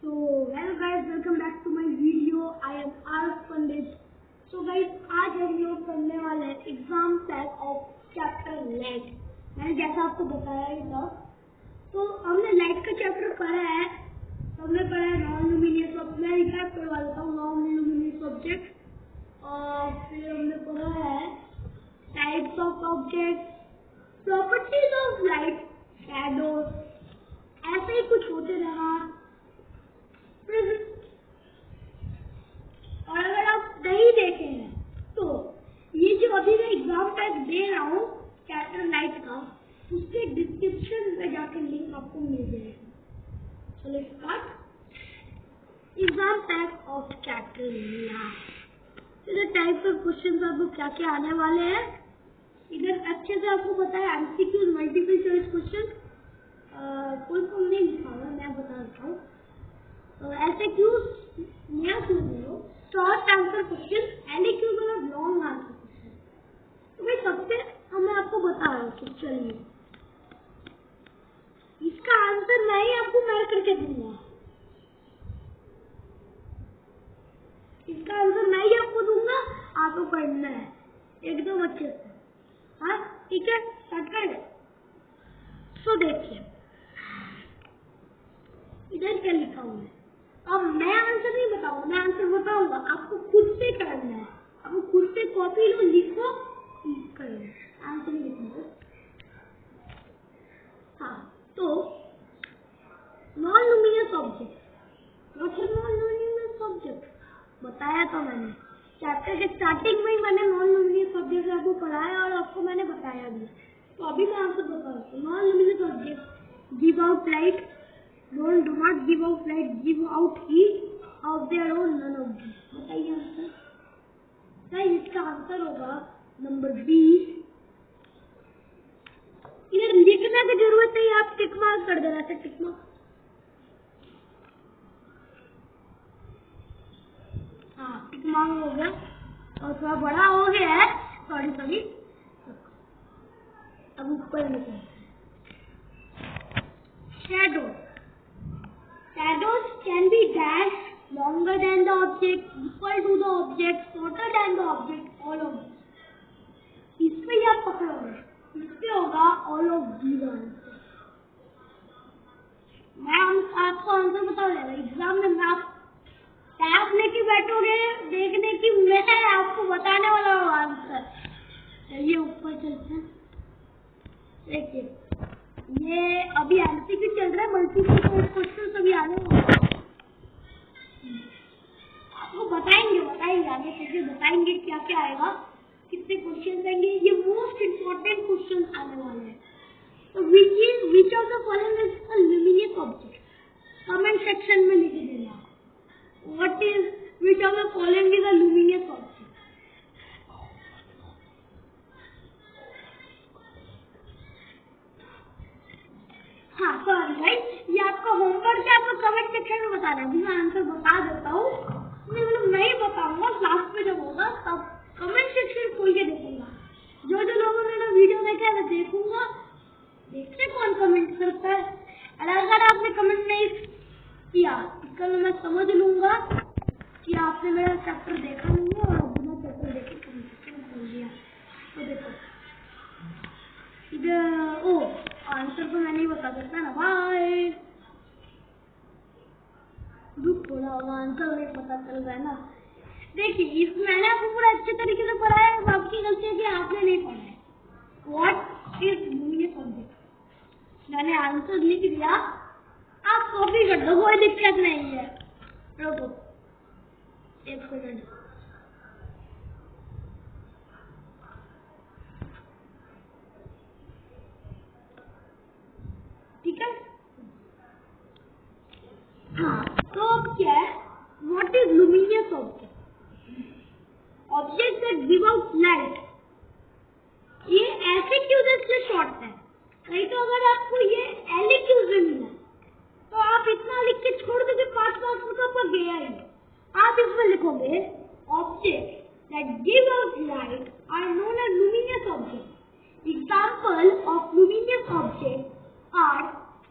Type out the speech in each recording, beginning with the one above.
So well guys, welcome back to my video. I am Arif Pandit. So guys, आज हम लोग करने वाले हैं exam pack of chapter light. मैंने जैसा आपको बताया ही था, तो हमने लाइट का चैप्टर पढ़ा है। हमने पढ़ा है नॉन लुमिनियस ऑब्जेक्ट। मैं रिकैप करवा देता हूँ नॉन लुमिनियस ऑब्जेक्ट, और फिर हमने पढ़ा है types of object, properties of light, shadows, ऐसे ही कुछ होते रहा। और अगर आप नहीं देखे हैं तो ये जो अभी मैं एग्जाम पैक दे रहा हूँ चैप्टर लाइट का, उसके डिस्क्रिप्शन में जाकर लिंक आपको मिल जाएगा। So let's start. Exam pack of chapter light. इधर टाइप्स ऑफ क्वेश्चंस आपको क्या क्या आने वाले हैं, इधर अच्छे से आपको पता है एमसीक्यूज, मल्टीपल चॉइस क्वेश्चन, कोई फॉर्म नहीं लिखा हुआ, मैं बता रहा हूँ। ऐसे क्यों नया क्यों बोलो, शॉर्ट आंसर क्वेश्चन, एलक्यू मतलब लॉन्ग आंसर क्वेश्चन। तो भाई सबसे मैं आपको बता रहा हूँ कि चलिए इसका आंसर मैं ही आपको मैच करके दूंगा। इसका आंसर मैं ही आपको दूंगा, आपको पढ़ना है एकदम अच्छे से। हाँ ठीक है, स्टार्ट करें। तो देखिए इधर क्या लिखा हुआ है। अब मैं आंसर नहीं बताऊंगा, मैं आंसर बताऊंगा, आपको खुद से करना है। आपको खुद से कॉपी लो, लिखो, करो, आंसर नहीं लिखना। हाँ तो non luminous object, non luminous object बताया था मैंने चैप्टर के स्टार्टिंग में ही। मैंने नॉन लुमिनियस ऑब्जेक्ट आपको पढ़ाया और आपको मैंने बताया भी। तो अभी मैं आपको बता रहा हूँ non luminous object give out light, do not give out light, give out heat of their own, none of these। बताइए आंसर। नहीं, इसका आंसर होगा नंबर बी। इधर लिखने की जरूरत नहीं, आप टिक मार्क कर देना, टिक मार्क। हाँ टिक मार्क हो गया और थोड़ा बड़ा हो गया है, सॉरी। अब ऊपर लिखो shadow. Shadows can be dash, longer than the object, equal to the object, shorter than the object, all of these। इसमें ही आप पकड़ोगे, इसमें होगा all of these आंसर। मैं आपको आंसर बता देगा एग्जाम में। मैं आप टैब लेके बैठोगे देखने की, मैं आपको बताने वाला हूँ आंसर। चलिए ऊपर चलते हैं। देखिए ये अभी एमसीक्यू चल रहा है, मल्टीपल चॉइस क्वेश्चन अभी आने वाले हैं। आपको बताएंगे आगे चलिए बताएंगे क्या क्या आएगा, कितने क्वेश्चन आएंगे। ये मोस्ट इम्पोर्टेंट क्वेश्चन आने वाले हैं। तो which of the following is a luminous object, comment section में लिख देना। What is which of the following is a luminous object. हाँ सॉरी राइट, ये आपका होमवर्क है, आपको कमेंट सेक्शन में बताना है। मैं आंसर बता देता हूँ, नहीं बताऊंगा, लास्ट में जब होगा तब कमेंट सेक्शन खोल के देखूंगा। जो लोगों ने मेरा वीडियो देखा है मैं देखूंगा, देखते कौन कमेंट करता है। अगर आपने कमेंट नहीं किया इसका मैं समझ लूंगा कि आपने मेरा चैप्टर देखा नहीं है और बिना चैप्टर देखे कमेंट सेक्शन खोल दिया। तो देखो इधर, ओ आंसर तो मैं नहीं बता सकता ना भाई, दुख हो रहा होगा, आंसर नहीं पता चल रहा है ना। देखिए इस मैंने आपको पूरा अच्छे तरीके से पढ़ाया है, आपकी गलती है कि आपने नहीं पढ़ा है। व्हाट इज लुमिनियस ऑब्जेक्ट, मैंने आंसर लिख दिया, आप कॉपी कर दो, कोई दिक्कत नहीं है। रुको एक सेकंड, ठीक है। हाँ तो अब क्या है, what is luminous object, object that give out light. ये ऐसे क्यों से शॉर्ट है, नहीं तो अगर आपको ये एलक्यू से मिला तो आप इतना लिख के छोड़ दोगे, 5 मार्क्स तो आपका गया ही। आप इसमें लिखोगे object that give out light are known as luminous object. Example of luminous object are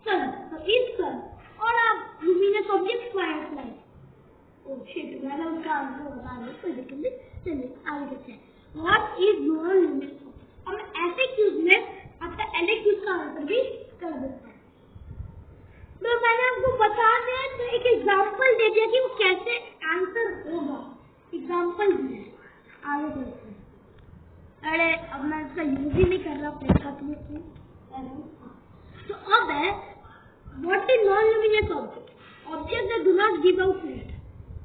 sun. तो इस सन और आप लुमिनियस ऑब्जेक्ट शिट, मैंने उसका आंसर बता दिया, कोई दिक्कत नहीं। चलिए आगे देखते हैं। What is non luminous object. अब मैं ऐसे क्यूज में आपका LAQs का आंसर भी कर देता हूँ। तो मैंने आपको बता दिया, तो एक एग्जांपल दे दिया कि वो कैसे आंसर होगा, एग्जांपल दिया है। आगे देखते हैं। अरे अब मैं इसका यूज ही नहीं कर रहा, पैसा तो अब है what is non luminous object, object that do not give out light.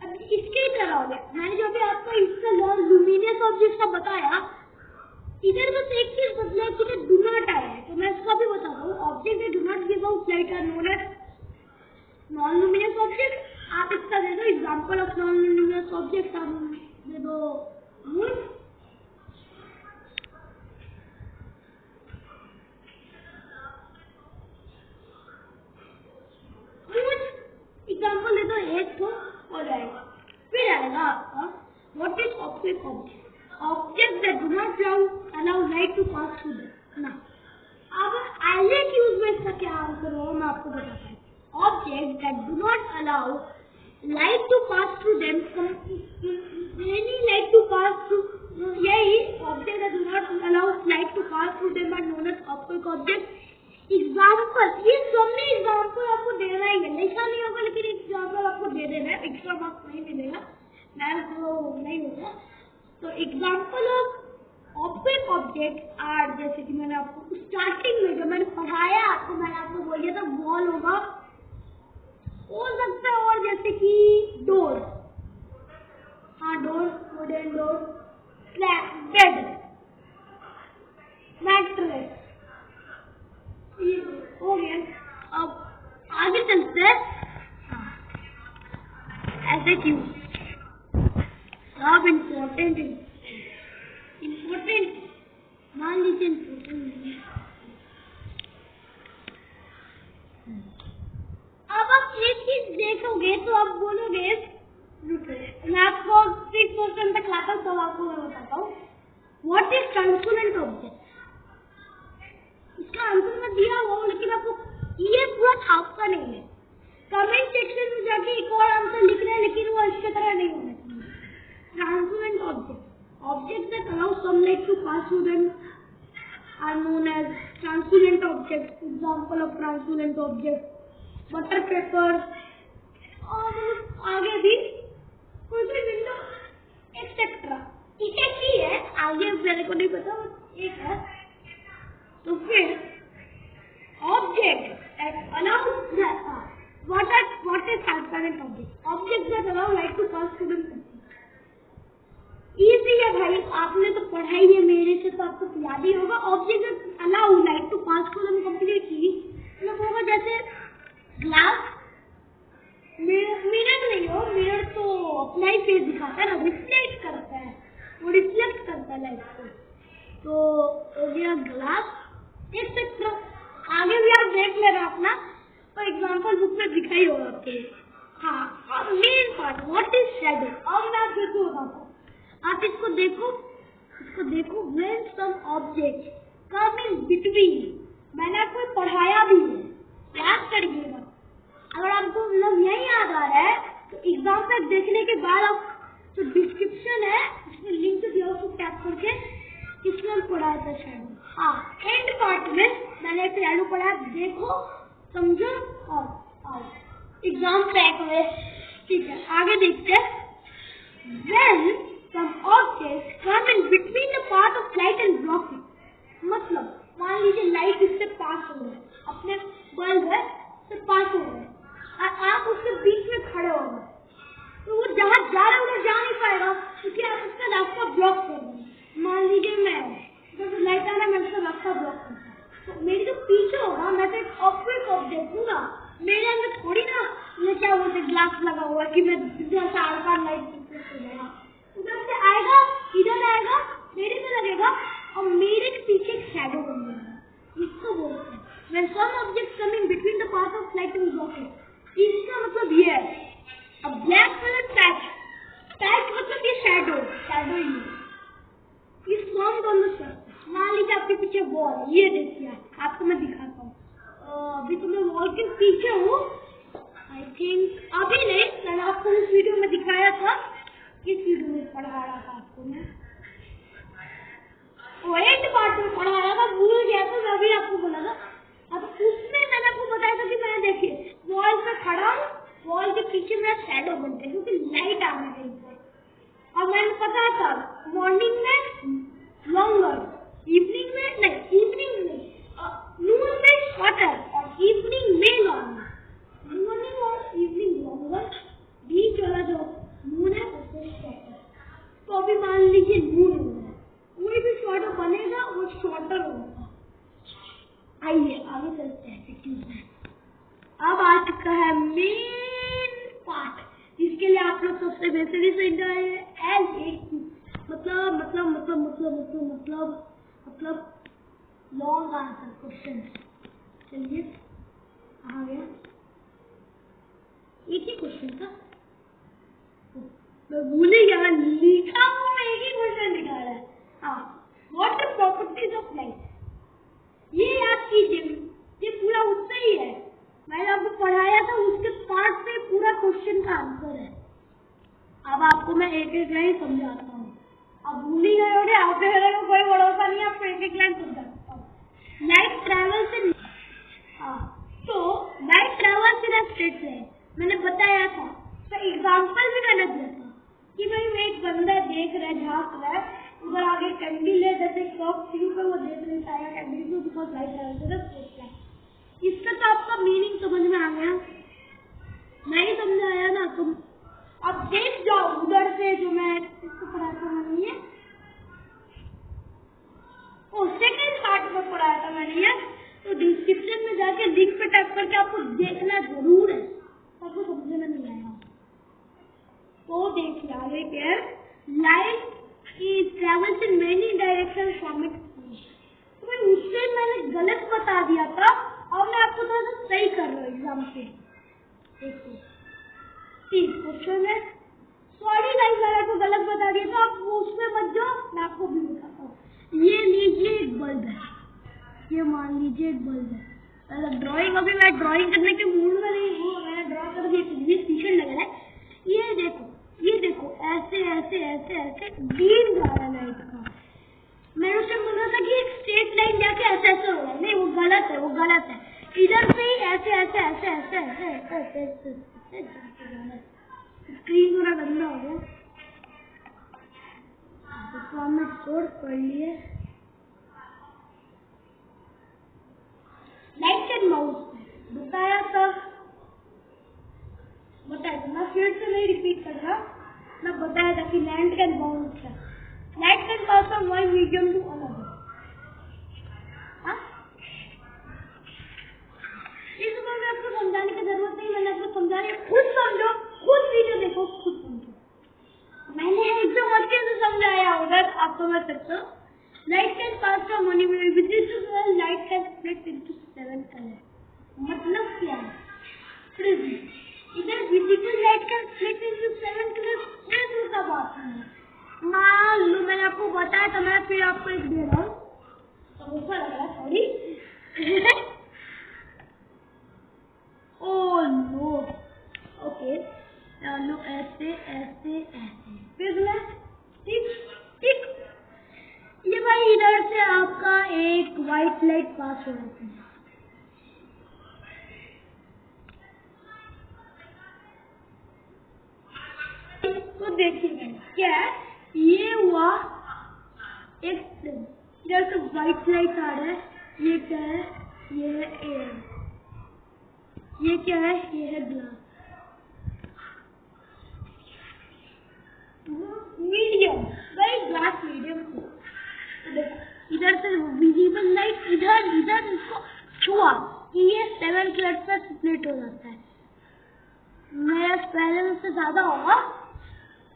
अब इसके ही तरह हो गया, मैंने जो अभी आपको इसका नॉन ल्यूमिनस ऑब्जेक्ट का बताया, इधर बस एक चीज बदला कि डू नॉट आया है, तो मैं इसका भी बताता हूँ। Object that do not give out light are known as non luminous object. आप इसका दे दो example of non luminous object, आप दे दो मून। एग्जांपल दे दो एक तो हो जाएगा। फिर आएगा आपका what is optic object, object that do not allow light to pass through them ना। अब LAQs में इसका क्या आंसर होगा मैं आपको बताता हूँ। Objects that do not allow light to pass through them, any light to pass through, यही objects that do not allow light to pass through them are known as optic objects. Example, ये सब में example आपको देना ही है, लिखा नहीं होगा लेकिन एग्जाम्पल आपको दे देना है, एक्स्ट्रा मार्क्स नहीं मिलेगा, मैथ तो नहीं होगा। तो example of optic object are, जैसे कि मैंने आपको स्टार्टिंग में जब मैंने पढ़ाया आपको, मैंने आपको बोल दिया था बॉल होगा, हो सकता है और जैसे कि डोर, हाँ door, wooden door, slab, bed, mattress, हो गया। अब आगे चलते हैं। ऐसे क्यों सब इम्पोर्टेंट मान लीजिए इम्पोर्टेंट। अब आप एक चीज देखोगे तो आप बोलोगे, मैं आपको 6% तक लाता हूँ, तब आपको मैं बताता हूँ व्हाट इज ट्रांसपेरेंट ऑब्जेक्ट। इसका आंसर मैं दिया हुआ, लेकिन आपको ये पूरा छापता नहीं है। कमेंट सेक्शन में जाके एक और आंसर लिख रहे हैं, लेकिन वो इसके तरह नहीं होना चाहिए। Transparent object, object that allow sunlight to pass through them are known as transparent object. Example of transparent object butter paper, और आगे भी कोई भी विंडो एक्सेट्रा। ठीक है की है, आगे मेरे को नहीं पता, एक है। तो फिर object that allow what is transparent object, object that allow light to pass through them। Easy है भाई, आपने तो पढ़ाई है मेरे से, तो आपको याद ही होगा। Object that allow light to pass through them completely, मतलब होगा जैसे ग्लास, मिरर नहीं हो, मिरर तो अपना ही फेस दिखाता है ना, रिफ्लेक्ट करता है, वो रिफ्लेक्ट करता है लाइट को, तो हो गया ग्लास एक्सेट्रा। आगे भी आप देख लेना अपना, तो एग्जांपल बुक में दिखाई होगा आपके। हाँ, और main part what is shadow. अब मैं आपको बताता हूँ, आप इसको देखो when some object come in between, मैंने आपको पढ़ाया भी है, याद करिएगा। अगर आपको मतलब यही याद आ रहा है तो एग्जाम्पल देखने के बाद आप जो डिस्क्रिप्शन है उसमें लिंक दिया, उसको टैप करके इसमें हम पढ़ाया था शैडो। हाँ, एंड पार्ट में मैंने शैडो पढ़ाया, देखो समझो और एग्जाम पैक हुए। ठीक है, आगे देखते हैं। When some objects come in between the path of light and block it, मतलब मान लीजिए लाइट इससे पास हो रहा है, अपने बल्ब है तो पास हो रहा है, और आप उसके बीच में खड़े हो गए, तो वो जहाँ जा रहा है उधर जा नहीं पाएगा, क्योंकि आप उसका रास्ता ब्लॉक कर रहे हैं। मान लीजिए मैं जब लाइट आ रहा है, मैं उसका रास्ता ब्लॉक करता हूँ, तो मेरी जो पीछे होगा, मैं तो एक ऑब्जेक्ट ऑब्जेक्ट हूँ ना, मेरे अंदर थोड़ी ना ये क्या बोलते ग्लास लगा हुआ है कि मैं साल लाइट उधर से आएगा, इधर आएगा, मेरे पे लगेगा और मेरे पीछे एक शैडो बन जाएगा। इसको बोलते हैं when some objects come in between the path of light and block it। इसका मतलब ये है, अब ब्लैक कलर पैच मतलब ये शैडो ही है। इस फॉर्म दोनों से मान लीजिए आपके पीछे वॉल, ये देखिए आपको मैं दिखाता हूँ। अभी तो मैं वॉल के पीछे हूँ, आई थिंक अभी नहीं, मैंने आपको आपको इस वीडियो में दिखाया था, किस वीडियो में पढ़ा रहा था आपको मैं, एट पार्ट में पढ़ाया था, भूल गया था, मैं अभी आपको बोला था। अब उसमें मैंने आपको बताया था कि मैं देखिए वॉल पे खड़ा हूँ, वॉल के पीछे मेरा शैडो बनता है क्योंकि लाइट आ रहा है ऊपर। और मैंने पता था मॉर्निंग में लॉन्गर, इवनिंग में नहीं, इवनिंग में नून में शॉर्टर और इवनिंग में लॉन्गर, मॉर्निंग और इवनिंग लॉन्गर, बीच वाला जो नून है उससे शॉर्टर। तो अभी मान लीजिए नून हो रहा है, कोई भी शॉर्टर बनेगा वो शॉर्टर होगा। आइए आगे चलते हैं। अब आ चुका है मेन पार्ट, जिसके लिए आप लोग सबसे बेसिक से मतलब लॉन्ग आंसर क्वेश्चन। चलिए आ गया, एक ही क्वेश्चन था, मैं भूल ही गया, लिखा हूँ मैं एक ही क्वेश्चन लिखा है। हाँ, what the properties of light, ये याद कीजिए, ये पूरा उससे ही है, मैंने आपको पढ़ाया था उसके पार्ट से पूरा क्वेश्चन का आंसर है। अब आपको मैं एक एक लाइन समझाता हूँ, अब भूल ही गए होंगे, आपके मेरे को कोई भरोसा नहीं, आपको एक एक लाइन समझाता हूँ। लाइट ट्रैवल से, तो लाइट ट्रैवल से स्टेट से मैंने बताया था, तो एग्जाम्पल भी मैंने दिया था कि भाई एक बंदा देख रहा है, झाँक रहा है, उधर आगे कैंडल है, जैसे कप ट्यूब पे वो देख नहीं पाएगा कैंडल को, बिकॉज लाइट ट्रैवल से। इसका तो आपका मीनिंग समझ में आ गया, नहीं समझाया ना तुम, अब देख जाओ उधर से जो मैं इसको पढ़ाता नहीं है, सेकंड पार्ट में पढ़ाया था मैंने ये, तो डिस्क्रिप्शन में जाके लिंक पे टैप करके आपको देखना जरूर है, आपको समझ में नहीं आया तो देखिए आगे क्या, light travels in many direction from its source. तो उससे मैंने गलत बता दिया था और मैं आपको थोड़ा सा सही कर रहा हूँ एग्जाम पे। देखो ठीक क्वेश्चन है, सॉरी गाइस मैंने आपको गलत बता दिया था, आप उसमें मत जाओ, मैं आपको भी बताता हूँ। ये लीजिए एक बल्ब है, ये मान लीजिए एक बल्ब है, मतलब ड्राइंग, अभी मैं ड्राइंग करने के मूड में नहीं हूँ, मैंने ड्रॉ कर दिया, टी-शर्ट लगा है, ये देखो ऐसे ऐसे ऐसे ऐसे बीम जा रहा है लाइट का। मैंने उससे बोला था कि एक स्ट्रेट लाइन जाके ऐसे ऐसे होगा, नहीं वो गलत है, वो गलत है, इधर से ही ऐसे ऐसे ऐसे ऐसे ऐसे ऐसे ऐसे ऐसे। स्क्रीन थोड़ा गंदा हो गया, तो हमने छोड़ पढ़ लिए। लाइट एंड माउस बताया था, मैं फिर से नहीं रिपीट कर रहा, मैं बताया था कि लाइट कैन बाउंस है, light can pass from one medium to another. इस बार में आपको समझाने की जरूरत नहीं, मैंने आपको समझाया, खुद समझो, खुद वीडियो देखो, खुद समझो, मैंने एकदम अच्छे से समझाया उधर, आप समझ सकते हो। Light can pass from one medium, light can split into 7 colour, मतलब क्या है, इधर visible light can split into 7 colour, prism का बात है। मान लो मैंने आपको बताया था, मैं फिर आपको एक दे रहा हूँ, तो ऊपर लग रहा है, सॉरी ओह नो, ओके चलो ऐसे ऐसे ऐसे, फिर मैं ठीक ठीक, ये भाई इधर से आपका एक व्हाइट लाइट पास हो रही है, तो देखिए क्या है, ये हुआ एक इधर से व्हाइट लाइट आ रहा है, ये क्या है, ये है एयर, ये क्या है, ये है ग्लास, मीडियम, भाई ग्लास मीडियम को, इधर से विजिबल लाइट इधर इधर इसको छुआ कि ये 7 कलर पे स्प्लिट हो जाता है, मेरा पहले से ज्यादा होगा,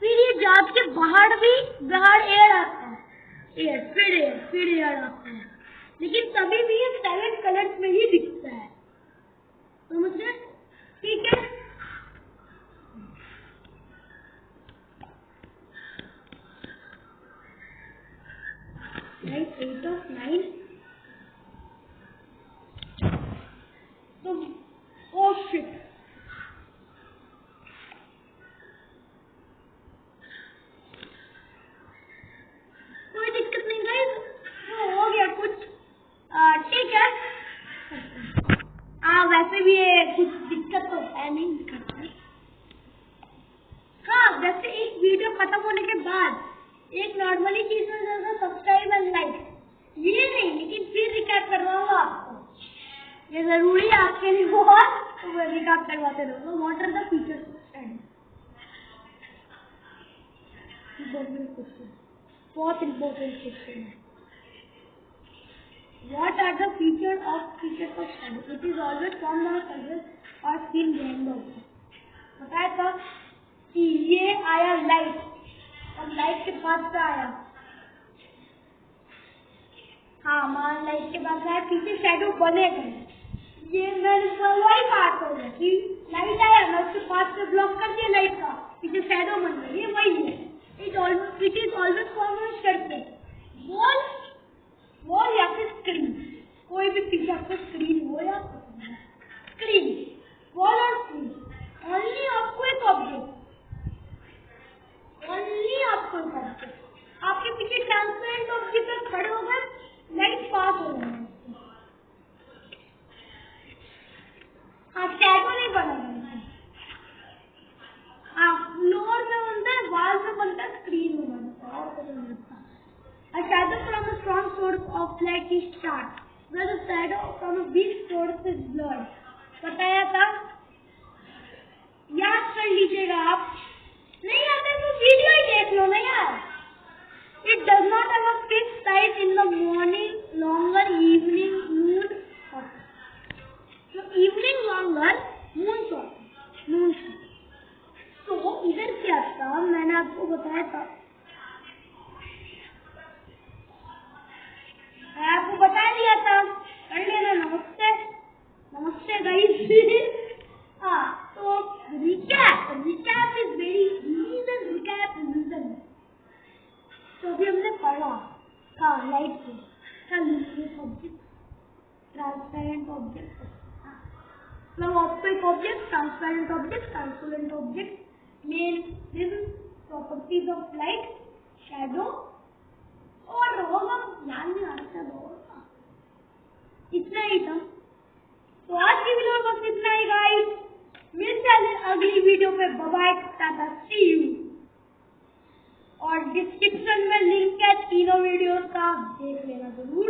फिर ये जाके बाहर एयर आता है, फिर एयर आता है, लेकिन तभी भी ये 7 कलर्स में ही दिखता है, समझ गए, ठीक है। Right, 8 of 9. So, oh shit. Video खत्म होने के बाद एक नॉर्मली चीज में जरूर सब्सक्राइब एंड लाइक, ये नहीं, लेकिन फिर रिकैप करवाऊंगा आपको, ये जरूरी है आपके लिए बहुत, तो मैं रिकैप करवाते रहूंगा। What are the features of shadow, बहुत इंपॉर्टेंट क्वेश्चन है। What are the features of shadow? It is always formed on a surface or skin random. बताया था कि ये आया लाइट, और लाइट के बाद क्या आया, हाँ मान लाइट के बाद आया पीछे शैडो बनेगा। ये मैंने वही बात हो गया कि लाइट आया, मैं उसके पास से ब्लॉक कर दिया लाइट का, पीछे शैडो बन गया, ये वही है। It is always formed on a surface. Wall या फिर स्क्रीन, कोई भी पिक्चर पे स्क्रीन हो या स्क्रीन, वॉल और स्क्रीन, ओनली आपको एक ऑब्जेक्ट, आपके पीछे ट्रांसपेरेंट ऑब्जेक्ट पर खड़े हो गए, लाइट पास हो रहा है, हाँ शैडो नहीं बना, हाँ फ्लोर में बनता है, वॉल में बनता है, स्क्रीन में बनता है, और कुछ नहीं बनता। A shadow from a strong source of light is dark, where the shadow from a weak source is blurred. बताया था, याद कर लीजिएगा आप, नहीं आता तो वीडियो ही देख लो ना यार। It does not have a fixed size in the morning, longer, evening, noon, short. So evening longer, noon short. तो इधर क्या था, मैंने आपको बताया था, आपको बता दिया था, कर लेना। नमस्ते गाइस। हाँ तो रिकैप इज वेरी रीजन। तो अभी हमने पढ़ा था लाइट को, ऑब्जेक्ट, ट्रांसपेरेंट ऑब्जेक्ट, मतलब आपको एक object, transparent object, transparent object, main properties of light, shadow, और होगा ध्यान में आता है, इतना ही था। तो आज की वीडियो बस इतना ही गाइस, मिलते हैं अगली वीडियो पे, bye bye, tata, see you. और डिस्क्रिप्शन में लिंक है तीनों वीडियोस का, देख लेना जरूर,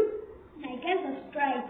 लाइक एंड सब्सक्राइब।